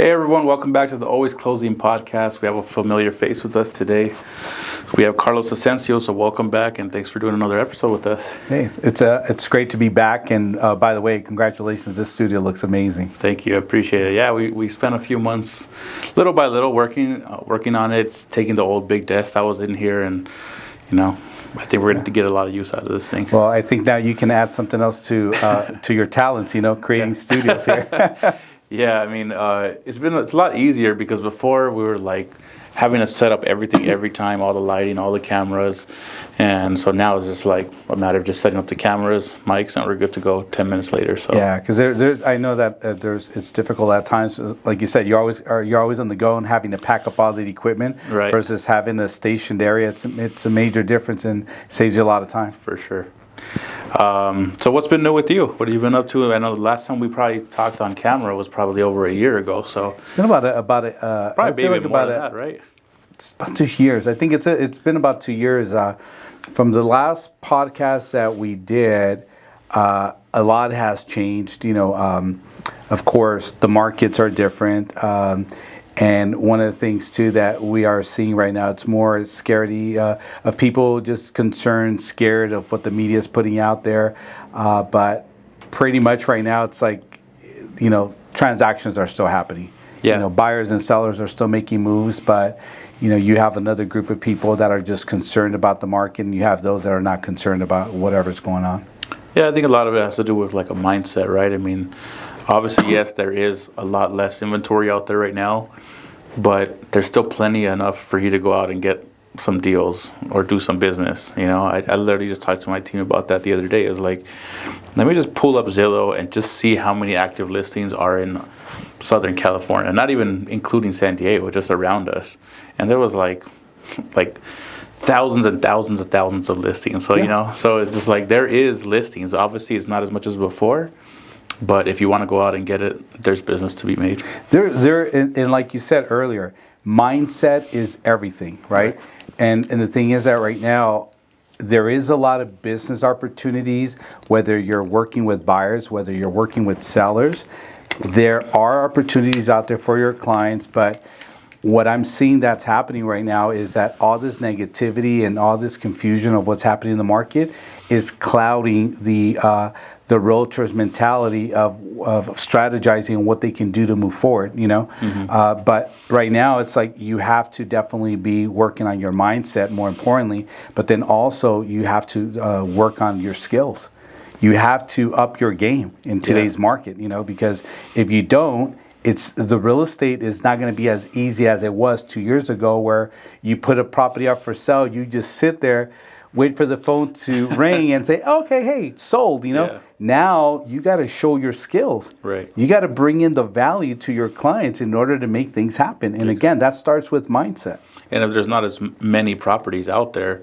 Hey everyone, welcome back to the Always Closing podcast. We have a familiar face with us today. We have Carlos Ascencio, so welcome back and thanks for doing another episode with us. Hey, it's great to be back, and by the way, congratulations. This studio looks amazing. Thank you, I appreciate it. Yeah, we spent a few months, little by little, working on it, taking the old big desk that was in here, and I think we're going to get a lot of use out of this thing. Well, I think now you can add something else to your talents, creating studios here. Yeah, I mean, it's a lot easier because before we were like having to set up everything every time, all the lighting, all the cameras, and so now it's just like a matter of just setting up the cameras, mics, and we're good to go 10 minutes later. So yeah, because there's I know that it's difficult at times. Like you said, you're always on the go and having to pack up all the equipment, right, versus having a stationed area. It's a major difference and saves you a lot of time. For sure. So what's been new with you? What have you been up to? I know the last time we probably talked on camera was probably over a year ago. So it's been probably maybe more than that, right? It's about 2 years. I think it's been about 2 years from the last podcast that we did. A lot has changed. Of course, the markets are different. And one of the things, too, that we are seeing right now, it's more scarcity of people just concerned, scared of what the media is putting out there. But pretty much right now, it's like, transactions are still happening. Yeah. Buyers and sellers are still making moves, but, you have another group of people that are just concerned about the market, and you have those that are not concerned about whatever's going on. Yeah, I think a lot of it has to do with like a mindset, right? I mean, obviously, yes, there is a lot less inventory out there right now, but there's still plenty enough for you to go out and get some deals or do some business. I literally just talked to my team about that the other day. It's like, let me just pull up Zillow and just see how many active listings are in Southern California, not even including San Diego, just around us. And there was like thousands and thousands and thousands of listings. So, yeah. So it's just like there is listings. Obviously, it's not as much as before. But if you want to go out and get it, there's business to be made. And like you said earlier, mindset is everything, right? And the thing is that right now, there is a lot of business opportunities, whether you're working with buyers, whether you're working with sellers. There are opportunities out there for your clients, but what I'm seeing that's happening right now is that all this negativity and all this confusion of what's happening in the market is clouding the realtor's mentality of strategizing what they can do to move forward, Mm-hmm. But right now, it's like you have to definitely be working on your mindset, more importantly, but then also you have to work on your skills. You have to up your game in today's market, because if you don't, the real estate is not going to be as easy as it was 2 years ago, where you put a property up for sale, you just sit there, wait for the phone to ring and say, okay, hey, sold, Yeah. Now you got to show your skills. Right. You got to bring in the value to your clients in order to make things happen. And again, that starts with mindset. And if there's not as many properties out there,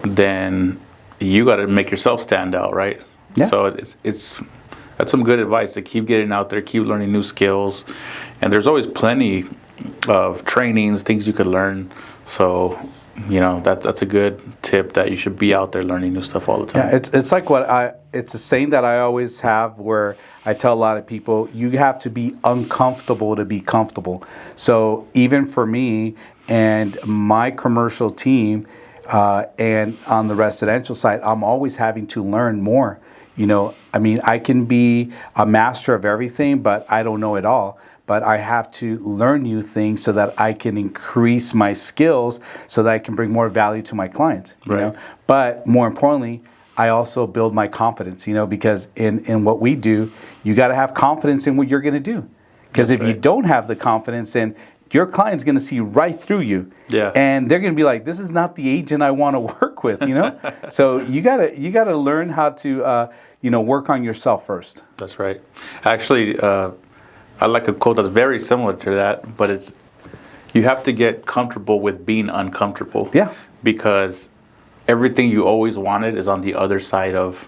then you got to make yourself stand out, right? Yeah. So that's some good advice to keep getting out there, keep learning new skills. And there's always plenty of trainings, things you could learn. So that's a good tip, that you should be out there learning new stuff all the time. Yeah, it's like it's a saying that I always have, where I tell a lot of people, you have to be uncomfortable to be comfortable. So even for me and my commercial team, and on the residential side, I'm always having to learn more. I can be a master of everything, but I don't know it all. But I have to learn new things so that I can increase my skills, so that I can bring more value to my clients. Right. But more importantly, I also build my confidence. Because in what we do, you got to have confidence in what you're going to do. Because if you don't have the confidence, then your client's going to see right through you. Yeah. And they're going to be like, this is not the agent I want to work with. So you gotta learn how to work on yourself first. That's right. Actually, I like a quote that's very similar to that, but it's, you have to get comfortable with being uncomfortable. Yeah. Because everything you always wanted is on the other side of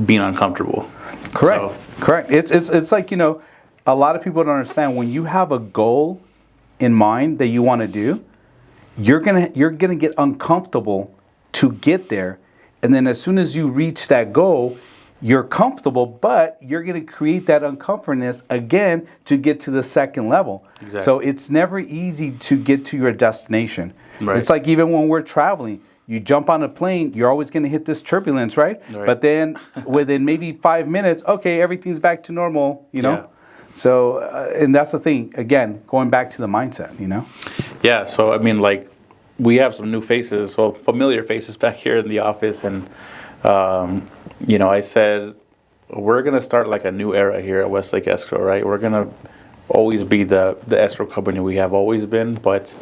being uncomfortable. Correct. Correct. It's like, a lot of people don't understand, when you have a goal in mind that you want to do, you're gonna get uncomfortable to get there. And then as soon as you reach that goal, you're comfortable, but you're going to create that uncomfortableness again to get to the second level. Exactly. So it's never easy to get to your destination. Right. It's like even when we're traveling, you jump on a plane, you're always going to hit this turbulence, right? But then within maybe 5 minutes, okay, everything's back to normal, you know? Yeah. So, and that's the thing, again, going back to the mindset, you know? Yeah, so I mean, like, we have some new faces, well, familiar faces back here in the office, and, you know, I said, we're going to start like a new era here at Westlake Escrow, right? We're going to always be the escrow company we have always been, but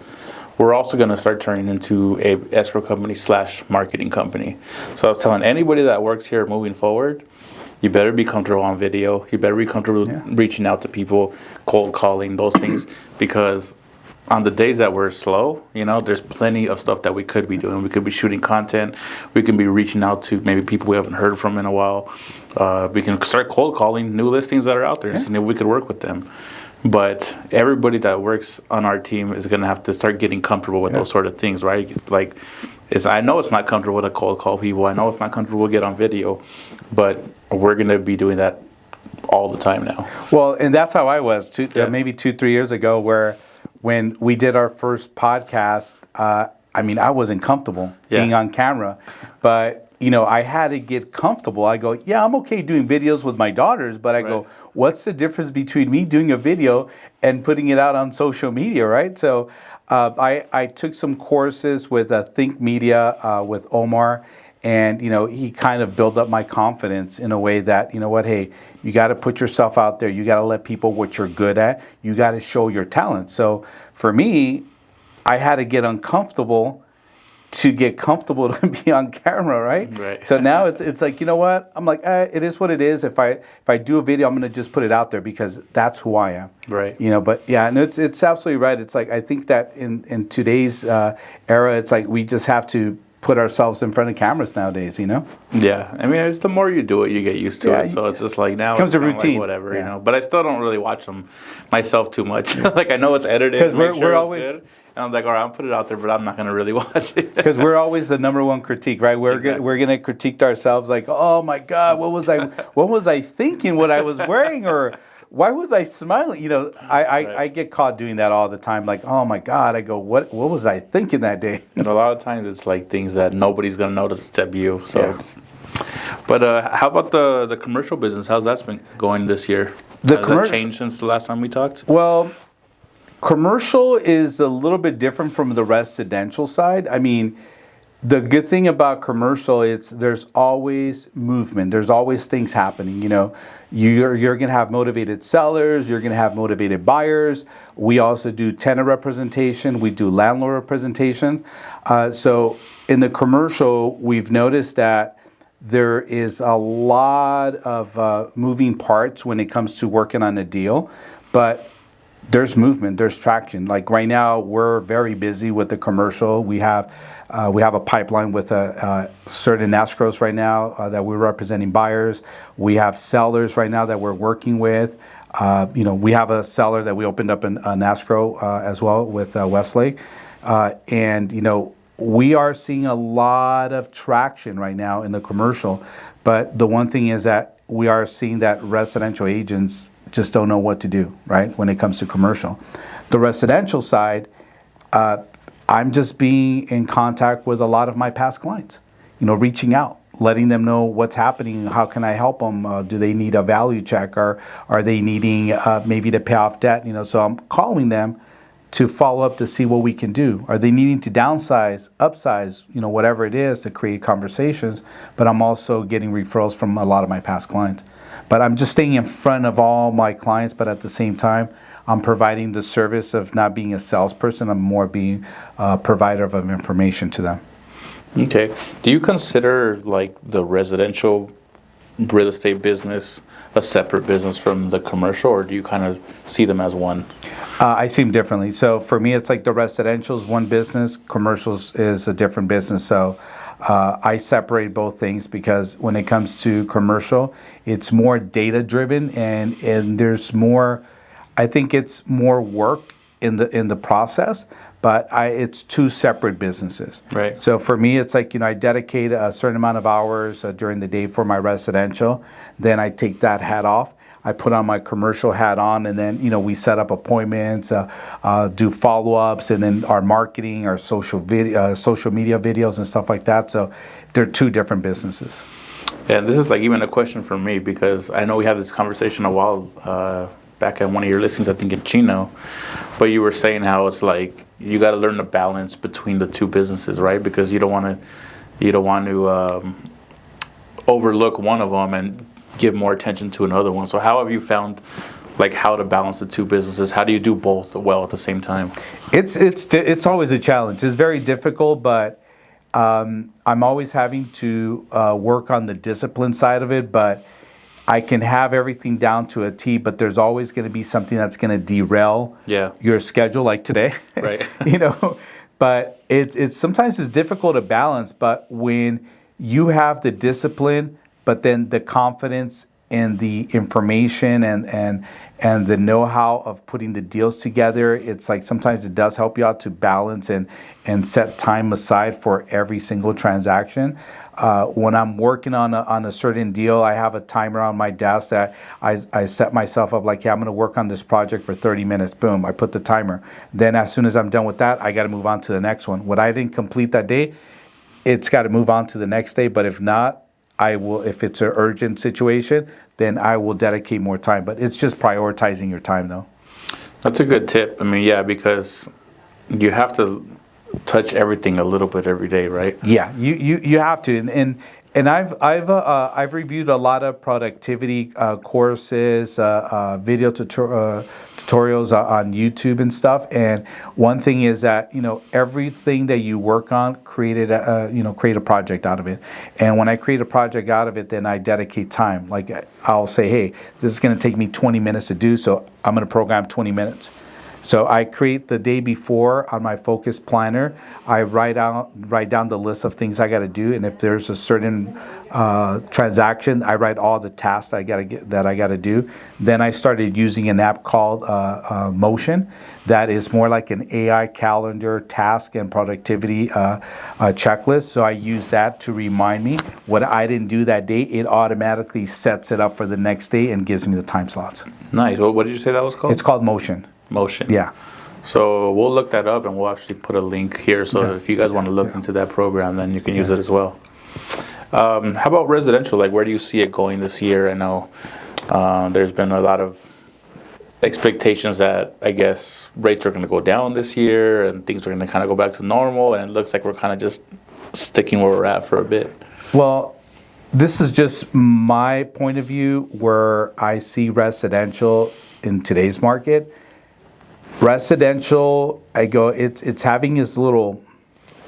we're also going to start turning into a escrow company / marketing company. So I was telling anybody that works here moving forward, you better be comfortable on video. You better be comfortable reaching out to people, cold calling, those things, because on the days that we're slow, you know, there's plenty of stuff that we could be doing. We could be shooting content. We can be reaching out to maybe people we haven't heard from in a while. We can start cold calling new listings that are out there and seeing if we could work with them. But everybody that works on our team is going to have to start getting comfortable with those sort of things, right? It's like, I know it's not comfortable to cold call people. I know it's not comfortable to get on video, but we're going to be doing that all the time now. Well, and that's how I was maybe 2-3 years ago, where when we did our first podcast, I mean, I wasn't comfortable being on camera, but you know, I had to get comfortable. I go, yeah, I'm okay doing videos with my daughters, but I go, what's the difference between me doing a video and putting it out on social media, right? So I took some courses with Think Media with Omar, and you know, he kind of built up my confidence in a way that, you know what, hey, you got to put yourself out there. You got to let people what you're good at. You got to show your talent. So for me, I had to get uncomfortable to get comfortable to be on camera, right? So now it's like, you know what? I'm like, it is what it is. If I do a video, I'm gonna just put it out there because that's who I am. Right. You know, but yeah, and it's absolutely right. It's like, I think that in today's era, it's like we just have to put ourselves in front of cameras nowadays, you know? Yeah. I mean, it's the more you do it, you get used to it. So it's just like now it becomes a routine. Like whatever, you know. But I still don't really watch them myself too much. Like I know it's edited because we're always good. And I'm like, all right, I'll put it out there, but I'm not going to really watch it. Because we're always the number one critique, right? We're going to critique ourselves like, oh my God, what was I thinking when I was wearing, or why was I smiling? You know, I get caught doing that all the time. Like, oh my God, I go, what was I thinking that day? And a lot of times it's like things that nobody's going to notice except you. So, but how about the commercial business? How's that been going this year? Has that changed since the last time we talked? Well, commercial is a little bit different from the residential side. I mean, the good thing about commercial is there's always movement. There's always things happening. You know, you're going to have motivated sellers. You're going to have motivated buyers. We also do tenant representation. We do landlord representation. So in the commercial, we've noticed that there is a lot of moving parts when it comes to working on a deal, but there's movement, there's traction. Like right now, we're very busy with the commercial. We have a pipeline with certain escrows right now that we're representing buyers. We have sellers right now that we're working with. You know, we have a seller that we opened up an escrow as well with Westlake, and you know, we are seeing a lot of traction right now in the commercial. But the one thing is that we are seeing that residential agents just don't know what to do, right, when it comes to commercial. The residential side, I'm just being in contact with a lot of my past clients, you know, reaching out, letting them know what's happening, how can I help them, do they need a value check, or are they needing maybe to pay off debt, you know, so I'm calling them to follow up to see what we can do. Are they needing to downsize, upsize, you know, whatever it is to create conversations, but I'm also getting referrals from a lot of my past clients. But I'm just staying in front of all my clients, but at the same time, I'm providing the service of not being a salesperson. I'm more being a provider of information to them. Okay. Do you consider like the residential real estate business a separate business from the commercial, or do you kind of see them as one? I see them differently. So for me, it's like the residential is one business, commercials is a different business. So I separate both things because when it comes to commercial, it's more data driven and there's more, I think it's more work in the process, but it's two separate businesses. Right. So for me, it's like, I dedicate a certain amount of hours during the day for my residential. Then I take that hat off. I put on my commercial hat on, and then, we set up appointments, do follow-ups, and then our marketing, our social media videos and stuff like that. So they're two different businesses. And this is like even a question for me, because I know we had this conversation a while back at one of your listings, I think in Chino, but you were saying how it's like you got to learn the balance between the two businesses, right? Because you don't want to overlook one of them and give more attention to another one. So how have you found like how to balance the two businesses? How do you do both well at the same time? It's always a challenge. It's very difficult, but I'm always having to work on the discipline side of it. But I can have everything down to a T, but there's always going to be something that's going to derail your schedule, like today. Right. But it's sometimes it's difficult to balance. But when you have the discipline, but then the confidence and the information and the know-how of putting the deals together, it's like sometimes it does help you out to balance and set time aside for every single transaction. When I'm working on a certain deal, I have a timer on my desk that I set myself up like, I'm going to work on this project for 30 minutes. Boom, I put the timer. Then as soon as I'm done with that, I got to move on to the next one. What I didn't complete that day, it's got to move on to the next day. But if not, I will, if it's an urgent situation, then I will dedicate more time. But it's just prioritizing your time, though. That's a good tip. I mean, yeah, because you have to touch everything a little bit every day, right? Yeah, you have to. And I've reviewed a lot of productivity courses, video tutorials on YouTube and stuff. And one thing is that everything that you work on, create a project out of it. And when I create a project out of it, then I dedicate time. Like I'll say, hey, this is going to take me 20 minutes to do, so I'm going to program 20 minutes. So I create the day before on my focus planner. I write down the list of things I got to do, and if there's a certain transaction, I write all the tasks I got to do. Then I started using an app called Motion, that is more like an AI calendar, task and productivity checklist. So I use that to remind me what I didn't do that day. It automatically sets it up for the next day and gives me the time slots. Nice. What did you say that was called? It's called Motion. Motion. Yeah. So we'll look that up, and we'll actually put a link here. So if you guys want to look into that program, then you can use it as well. How about residential? Like, where do you see it going this year? I know there's been a lot of expectations that I guess rates are going to go down this year, and things are going to kind of go back to normal. And it looks like we're kind of just sticking where we're at for a bit. Well, this is just my point of view where I see residential in today's market. Residential, it's having its little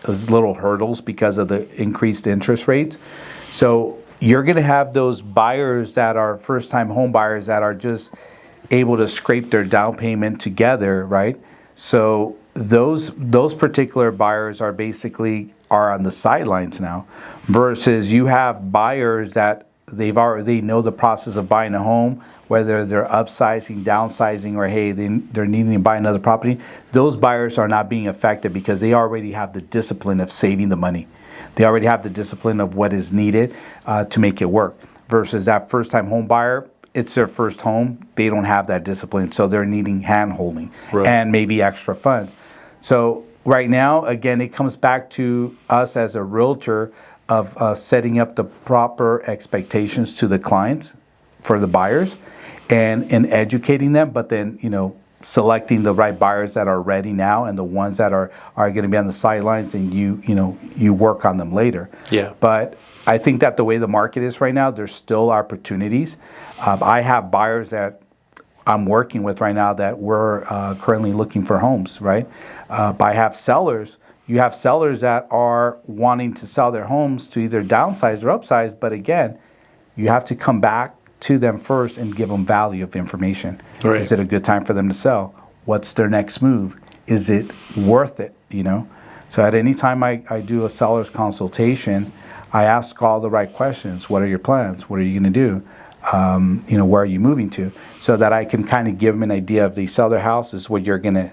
hurdles because of the increased interest rates. So you're going to have those buyers that are first-time home buyers that are just able to scrape their down payment together, right? So those particular buyers are on the sidelines now, versus you have buyers that they know the process of buying a home, whether they're upsizing, downsizing, or hey, they're needing to buy another property. Those buyers are not being affected because they already have the discipline of saving the money. They already have the discipline of what is needed to make it work. Versus that first-time home buyer, it's their first home. They don't have that discipline, so they're needing hand-holding and maybe extra funds. So right now, again, it comes back to us as a realtor of setting up the proper expectations to the clients for the buyers and educating them, but then, selecting the right buyers that are ready now and the ones that are going to be on the sidelines, and you work on them later. Yeah. But I think that the way the market is right now, there's still opportunities. I have buyers that I'm working with right now that we're currently looking for homes, right? But I have sellers. You have sellers that are wanting to sell their homes to either downsize or upsize, but again, you have to come back to them first and give them value of information. Right. Is it a good time for them to sell? What's their next move? Is it worth it, So at any time I do a seller's consultation, I ask all the right questions. What are your plans? What are you going to do? Where are you moving to? So that I can kind of give them an idea. If they sell their house, this is what you're going to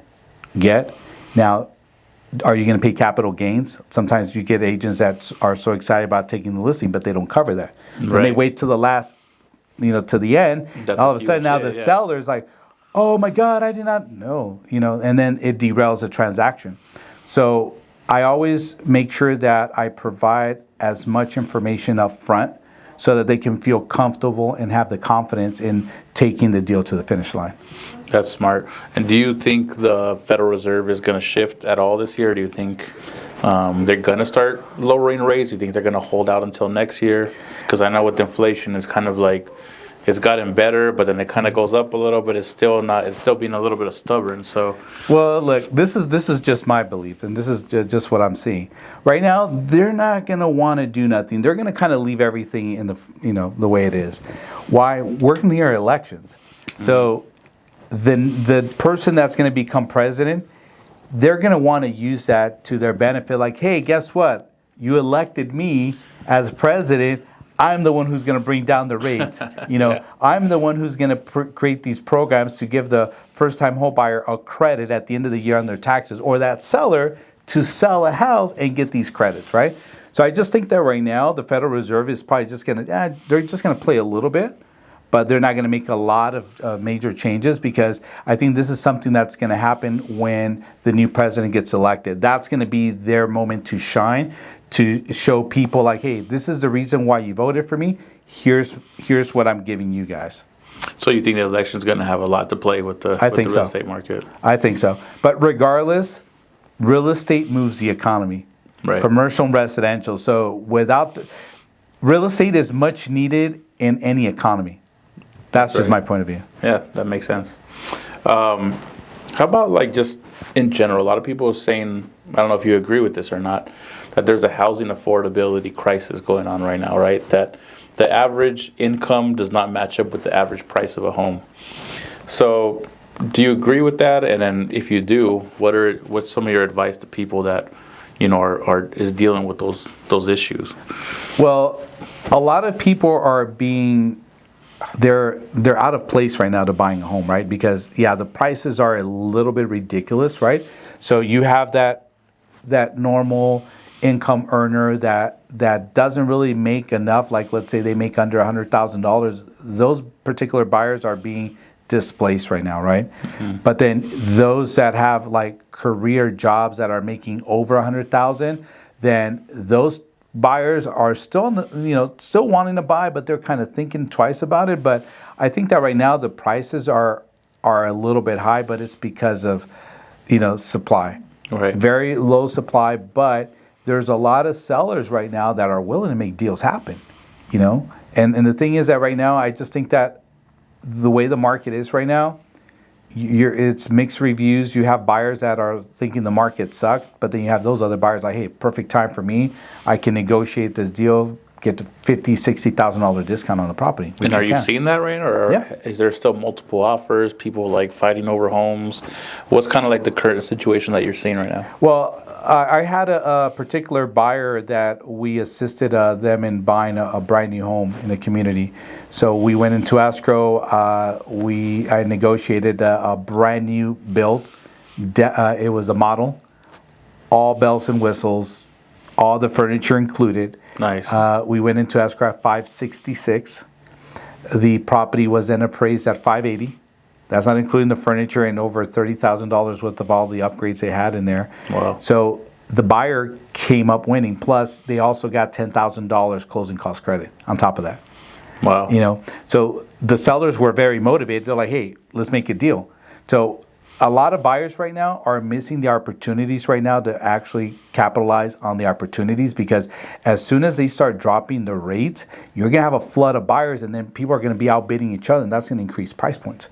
get. Now, Are you going to pay capital gains? Sometimes you get agents that are so excited about taking the listing, but they don't cover that. And they wait to the last, to the end. That's all a of a sudden, huge now hit, the seller's like, oh my God, I did not know, and then it derails the transaction. So I always make sure that I provide as much information up front so that they can feel comfortable and have the confidence in taking the deal to the finish line. That's smart. And do you think the Federal Reserve is going to shift at all this year? Do you think they're going to start lowering rates? Do you think they're going to hold out until next year? Because I know with inflation, it's kind of like it's gotten better, but then it kind of goes up a little, but it's still not. It's still being a little bit stubborn. So, well, look, this is just my belief, and this is just what I'm seeing right now. They're not going to want to do nothing. They're going to kind of leave everything in the way it is. Why? We're near elections, so the person that's going to become president, they're going to want to use that to their benefit. Like, hey, guess what? You elected me as president. I'm the one who's going to bring down the rates. I'm the one who's going to create these programs to give the first-time home buyer a credit at the end of the year on their taxes, or that seller to sell a house and get these credits, right? So I just think that right now the Federal Reserve is probably just going to, they're just going to play a little bit, but they're not going to make a lot of major changes, because I think this is something that's going to happen when the new president gets elected. That's going to be their moment to shine, to show people like, hey, this is the reason why you voted for me. Here's what I'm giving you guys. So you think the election's going to have a lot to play with the real estate market? I think so. But regardless, real estate moves the economy, right? Commercial and residential. So real estate is much needed in any economy. That's just my point of view. Yeah, that makes sense. How about like just in general? A lot of people are saying, I don't know if you agree with this or not, that there's a housing affordability crisis going on right now, right? That the average income does not match up with the average price of a home. So do you agree with that? And then if you do, what's some of your advice to people that is dealing with those issues? Well, a lot of people are they're out of place right now to buying a home, right? Because the prices are a little bit ridiculous, right? So you have that normal income earner that doesn't really make enough. Like, let's say they make under $100,000. Those particular buyers are being displaced right now, right? Mm-hmm. But then those that have like career jobs that are making over $100,000, then those buyers are still still wanting to buy, but they're kind of thinking twice about it. But I think that right now the prices are a little bit high, but it's because of supply. Right. Very low supply, but there's a lot of sellers right now that are willing to make deals happen. And the thing is that right now I just think that the way the market is right now, it's mixed reviews. You have buyers that are thinking the market sucks, but then you have those other buyers like, hey, perfect time for me. I can negotiate this deal, get to $50,000, $60,000 discount on the property. And are you seeing that right now? Or is there still multiple offers, people like fighting over homes? What's kind of like the current situation that you're seeing right now? Well, I had a particular buyer that we assisted them in buying a brand new home in a community. So we went into Escrow. I negotiated a brand new build. It was a model, all bells and whistles, all the furniture included. Nice. We went into Escrow at $566. The property was then appraised at $580. That's not including the furniture and over $30,000 worth of all the upgrades they had in there. Wow. So the buyer came up winning. Plus, they also got $10,000 closing cost credit on top of that. Wow. So the sellers were very motivated. They're like, hey, let's make a deal. So a lot of buyers right now are missing the opportunities right now to actually capitalize on the opportunities, because as soon as they start dropping the rates, you're going to have a flood of buyers, and then people are going to be outbidding each other, and that's going to increase price points.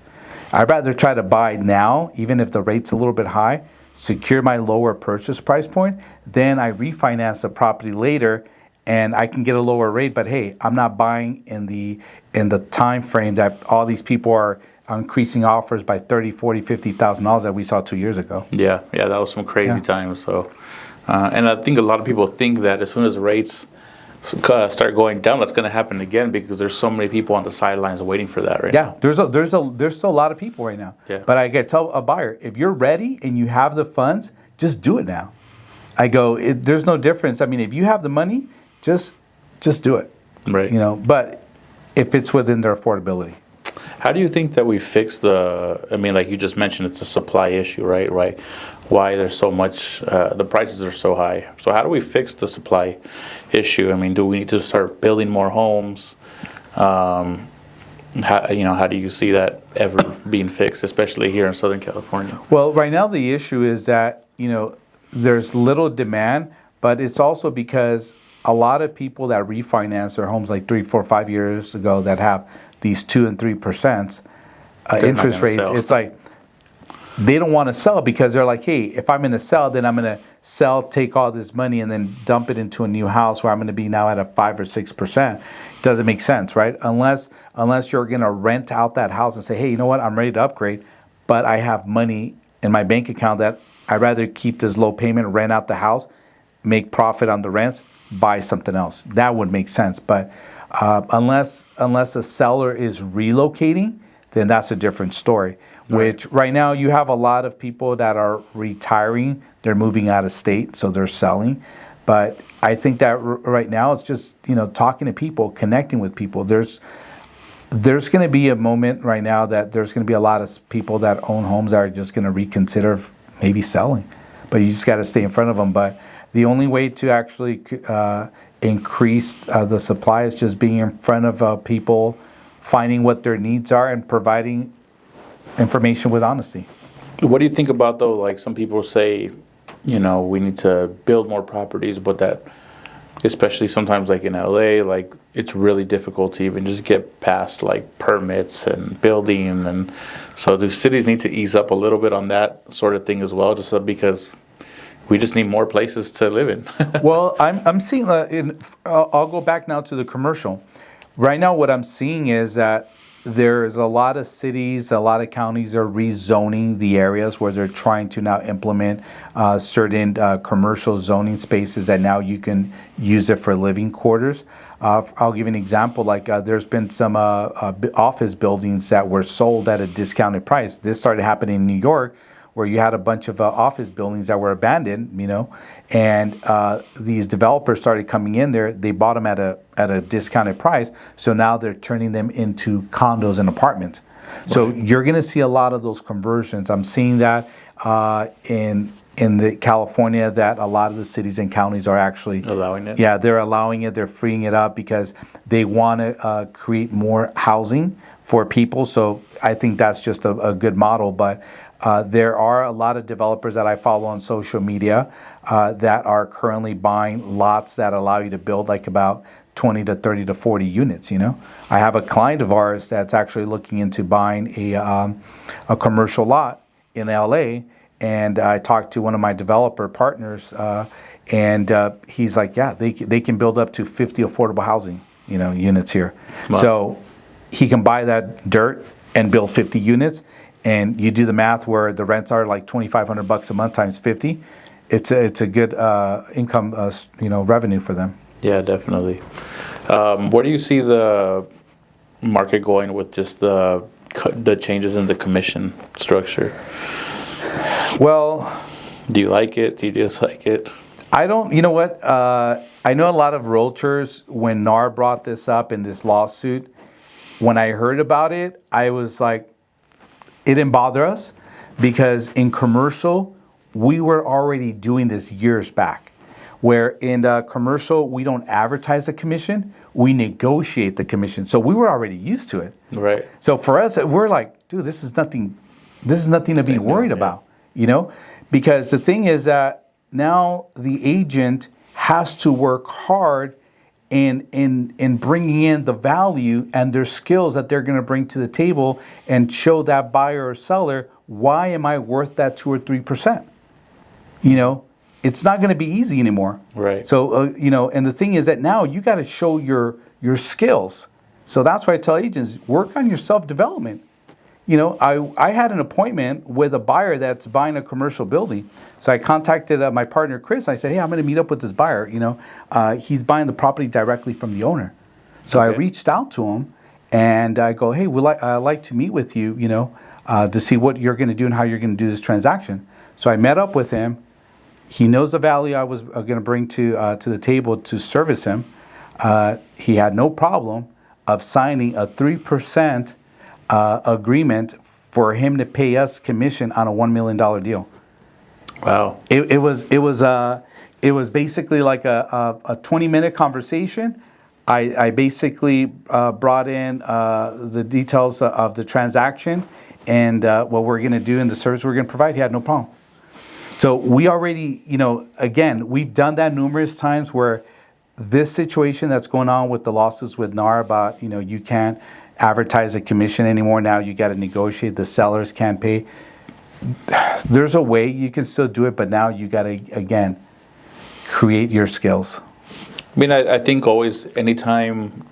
I'd rather try to buy now, even if the rate's a little bit high, secure my lower purchase price point, then I refinance the property later and I can get a lower rate. But hey, I'm not buying in the time frame that all these people are increasing offers by $30,000, $40,000, $50,000 that we saw 2 years ago. Yeah, that was some crazy times. So, and I think a lot of people think that as soon as rates start going down, that's going to happen again, because there's so many people on the sidelines waiting for that right now. There's still a lot of people right now. Yeah. But I gotta tell a buyer, if you're ready and you have the funds, just do it now. I go, there's no difference. I mean, if you have the money, just do it. Right. But if it's within their affordability. How do you think that we fix I mean, like you just mentioned, it's a supply issue, right? Right. Why there's so much, the prices are so high. So how do we fix the supply issue? I mean, do we need to start building more homes? How do you see that ever being fixed, especially here in Southern California? Well, right now the issue is that, there's little demand, but it's also because a lot of people that refinance their homes like 3, 4, 5 years ago that have these 2 and 3% interest rates, sell. It's like they don't want to sell because they're like, hey, if I'm going to sell, then I'm going to sell, take all this money, and then dump it into a new house where I'm going to be now at a 5 or 6%. Doesn't make sense, right? Unless you're going to rent out that house and say, hey, you know what? I'm ready to upgrade, but I have money in my bank account that I'd rather keep this low payment, rent out the house, make profit on the rent, buy something else. That would make sense. But unless a seller is relocating, then that's a different story. Right. Which right now you have a lot of people that are retiring. They're moving out of state, so they're selling. But I think that right now it's just talking to people, connecting with people. There's going to be a moment right now that there's going to be a lot of people that own homes that are just going to reconsider maybe selling. But you just got to stay in front of them. But the only way to actually increase the supply is just being in front of people, finding what their needs are, and providing information with honesty. What do you think about, though, like some people say, we need to build more properties, but that, especially sometimes like in LA, like it's really difficult to even just get past like permits and building. And so do cities need to ease up a little bit on that sort of thing as well, just because we just need more places to live in? Well, I'm seeing, I'll go back now to the commercial. Right now what I'm seeing is that there's a lot of cities, a lot of counties are rezoning the areas where they're trying to now implement certain commercial zoning spaces that now you can use it for living quarters. I'll give you an example. Like there's been some office buildings that were sold at a discounted price. This started happening in New York, where you had a bunch of office buildings that were abandoned, and these developers started coming in there. They bought them at a discounted price, so now they're turning them into condos and apartments. Right. So you're going to see a lot of those conversions. I'm seeing that in the California, that a lot of the cities and counties are actually allowing it. Yeah, they're allowing it. They're freeing it up because they want to create more housing for people. So I think that's just a good model, but. There are a lot of developers that I follow on social media that are currently buying lots that allow you to build like about 20 to 30 to 40 units. I have a client of ours that's actually looking into buying a commercial lot in LA, and I talked to one of my developer partners, and he's like, yeah, they can build up to 50 affordable housing units here. Wow. So he can buy that dirt and build 50 units. And you do the math where the rents are like $2,500 a month times 50. It's a good income, revenue for them. Yeah, definitely. Where do you see the market going with just the changes in the commission structure? Well, do you like it? Do you dislike it? I don't. You know what? I know a lot of realtors. When NAR brought this up in this lawsuit, when I heard about it, I was like. It didn't bother us because in commercial, we were already doing this years back. Where in commercial, we don't advertise the commission, we negotiate the commission. So we were already used to it. Right. So for us, we're like, dude, this is nothing to be worried about, Because the thing is that now the agent has to work hard in bringing in the value and their skills that they're going to bring to the table and show that buyer or seller, why am I worth that 2 or 3%? It's not going to be easy anymore. Right. So, and the thing is that now you got to show your skills. So that's why I tell agents, work on your self-development. I had an appointment with a buyer that's buying a commercial building. So I contacted my partner, Chris. I said, hey, I'm going to meet up with this buyer. He's buying the property directly from the owner. So okay. I reached out to him and I go, hey, I'd like to meet with you, to see what you're going to do and how you're going to do this transaction. So I met up with him. He knows the value I was going to bring to the table to service him. He had no problem of signing a 3% agreement for him to pay us commission on a $1 million deal. Wow. It was basically like a 20-minute conversation. I basically brought in the details of the transaction and what we're going to do and the service we're going to provide. He had no problem. So we already, again, we've done that numerous times where this situation that's going on with the lawsuits with NAR about, you can't advertise a commission anymore. Now you got to negotiate. The sellers can't pay. There's a way you can still do it, but now you got to, again, create your skills. I mean, I think always, anytime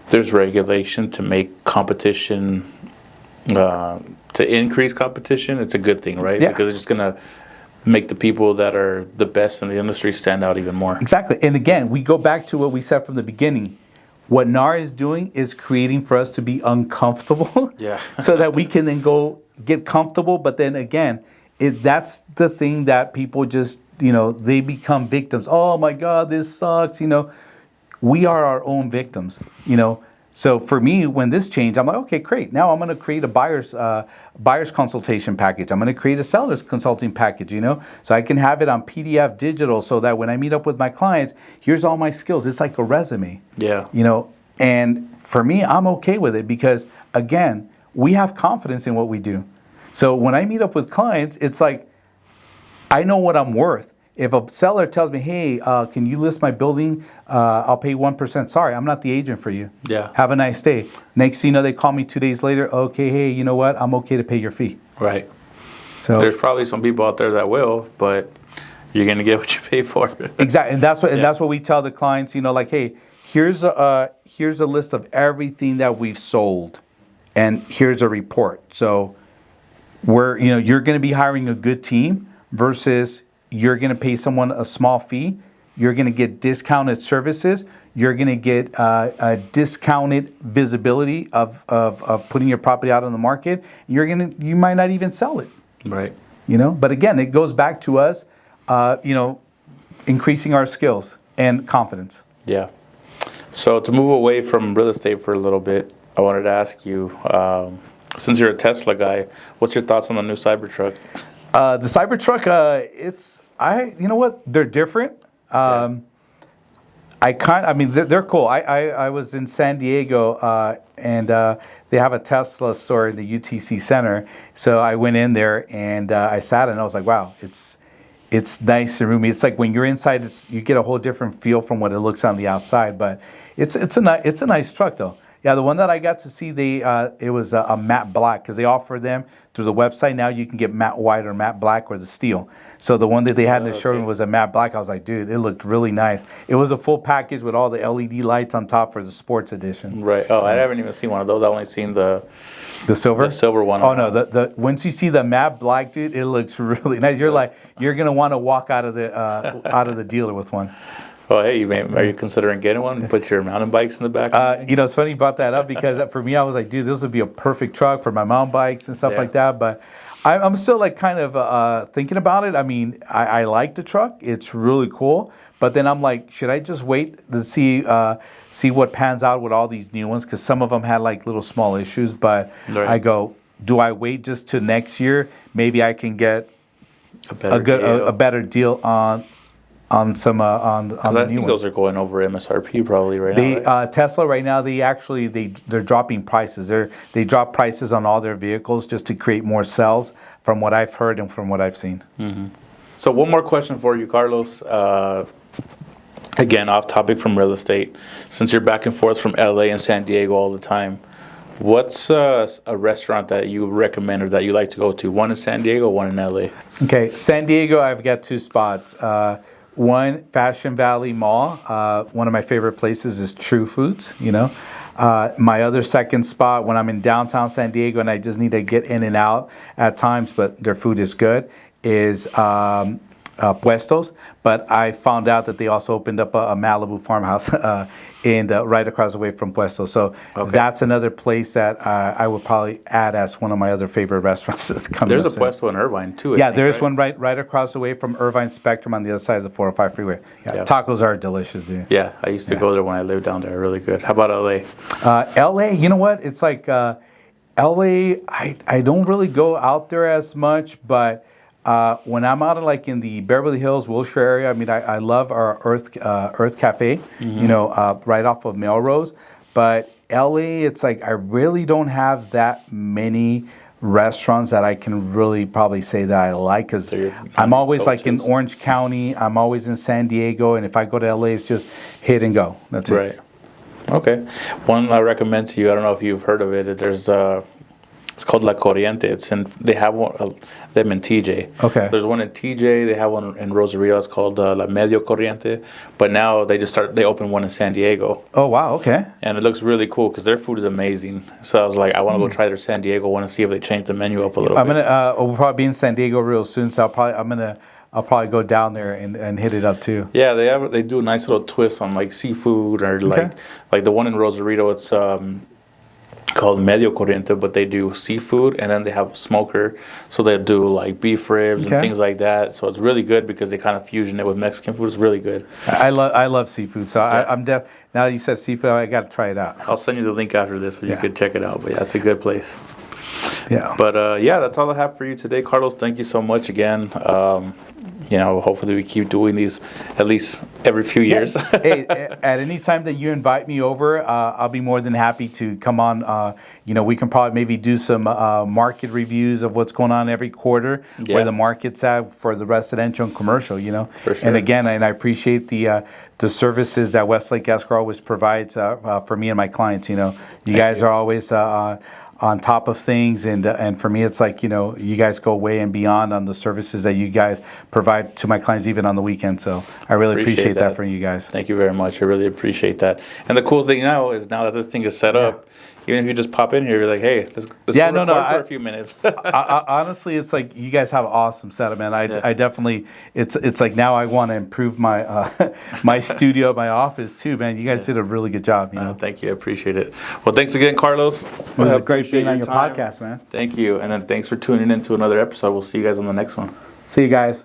there's regulation to make competition, to increase competition, it's a good thing, right? Yeah. Because it's just going to make the people that are the best in the industry stand out even more. Exactly. And again, we go back to what we said from the beginning. What NAR is doing is creating for us to be uncomfortable Yeah. so that we can then go get comfortable. But then again, that's the thing that people just, they become victims. Oh my God, this sucks. We are our own victims, So for me, when this changed, I'm like, okay, great. Now I'm going to create a buyer's consultation package. I'm going to create a seller's consulting package, so I can have it on PDF digital so that when I meet up with my clients, here's all my skills. It's like a resume. Yeah. And for me, I'm okay with it because, again, we have confidence in what we do. So when I meet up with clients, it's like, I know what I'm worth. If a seller tells me, hey, can you list my building? I'll pay 1%. Sorry, I'm not the agent for you. Yeah. Have a nice day. Next thing you know, they call me 2 days later. Okay, hey, you know what? I'm okay to pay your fee. Right. So there's probably some people out there that will, but you're going to get what you pay for. Exactly. And that's what we tell the clients, like, hey, here's a list of everything that we've sold. And here's a report. So you're going to be hiring a good team versus you're going to pay someone a small fee. You're going to get discounted services. You're going to get a discounted visibility of putting your property out on the market. You might not even sell it. Right. But again, it goes back to us, increasing our skills and confidence. Yeah. So to move away from real estate for a little bit, I wanted to ask you, since you're a Tesla guy, what's your thoughts on the new Cybertruck? The Cybertruck, you know what? They're different. They're cool. I was in San Diego, and they have a Tesla store in the UTC Center. So I went in there and I sat and I was like, wow, it's nice and roomy. It's like when you're inside, you get a whole different feel from what it looks on the outside. But it's a nice truck though. Yeah, the one that I got to see, it was a matte black because they offer them through the website. Now you can get matte white or matte black or the steel. So the one that they had in the showroom was a matte black. I was like, dude, it looked really nice. It was a full package with all the LED lights on top for the sports edition. Right. Oh, I haven't even seen one of those. I've only seen the silver? The silver one. Oh no, the once you see the matte black, dude, it looks really nice. You're gonna want to walk out of the dealer with one. Oh, hey, are you considering getting one? Put your mountain bikes in the back? It's funny you brought that up because for me, I was like, dude, this would be a perfect truck for my mountain bikes and stuff like that. But I'm still like kind of thinking about it. I mean, I like the truck. It's really cool. But then I'm like, should I just wait to see what pans out with all these new ones? Because some of them had like little small issues. But I go, do I wait just to next year? Maybe I can get a better deal on some on the new ones. I think those are going over MSRP probably right now. Right? Tesla right now they're dropping prices. They drop prices on all their vehicles just to create more sales, from what I've heard and from what I've seen. Mm-hmm. So one more question for you, Carlos. Again, off topic from real estate. Since you're back and forth from LA and San Diego all the time, what's a restaurant that you recommend or that you like to go to? One in San Diego, one in LA. Okay, San Diego, I've got two spots. One, Fashion Valley Mall. One of my favorite places is True Foods, My other second spot, when I'm in downtown San Diego and I just need to get in and out at times, but their food is good, is puestos, but I found out that they also opened up a Malibu farmhouse in right across the way from Puestos. So that's another place that I would probably add as one of my other favorite restaurants that's coming There's up a soon. Puesto in Irvine too. Yeah, there's one right across the way from Irvine Spectrum on the other side of the 405 freeway. Yeah, tacos are delicious, dude. Yeah, I used to go there when I lived down there. Really good. How about LA? LA, you know what? It's like LA. I don't really go out there as much, but when I'm out like in the Beverly Hills, Wilshire area, I mean, I love our Earth Cafe, you know, right off of Melrose. But LA, it's like I really don't have that many restaurants that I can really probably say that I like, because I'm always like in Orange County, I'm always in San Diego, and if I go to LA, it's just hit and go. That's it. Right. Okay. One I recommend to you, I don't know if you've heard of it. There's it's called La Corriente. They have one them in TJ. Okay. So there's one in TJ. They have one in Rosarito. It's called La Medio Corriente. But now they opened one in San Diego. Oh wow. Okay. And it looks really cool because their food is amazing. So I was like, I want to go try their San Diego one and see if they changed the menu up a little bit. We'll probably be in San Diego real soon, so I'll probably go down there and hit it up too. Yeah, they do a nice little twist on like seafood or like the one in Rosarito. It's called Medio Corriente, but they do seafood, and then they have a smoker, so they do like beef ribs and things like that. So it's really good because they kind of fusion it with Mexican food. It's really good. I love seafood, so I'm now that you said seafood, I got to try it out. I'll send you the link after this so you could check it out. But yeah, it's a good place. Yeah. But yeah, that's all I have for you today, Carlos. Thank you so much again. You know, hopefully we keep doing these at least every few years. Hey, at any time that you invite me over, I'll be more than happy to come on. You know, we can probably maybe do some market reviews of what's going on every quarter, where the market's at for the residential and commercial, you know. For sure. And again, I appreciate the services that Westlake Escrow always provides for me and my clients. You know, you guys are always on top of things, and for me, it's like, you know, you guys go way and beyond on the services that you guys provide to my clients, even on the weekend. So I really appreciate that from you guys. Thank you very much. I really appreciate that. And the cool thing now is, now that this thing is set up, even if you just pop in here, you're like, hey, let's go record for a few minutes. Honestly, it's like you guys have an awesome setup, man. I definitely, it's like now I want to improve my my studio, my office too, man. You guys did a really good job. You know? Thank you. I appreciate it. Well, thanks again, Carlos. It was great being on your podcast, man. Thank you. And then thanks for tuning in to another episode. We'll see you guys on the next one. See you guys.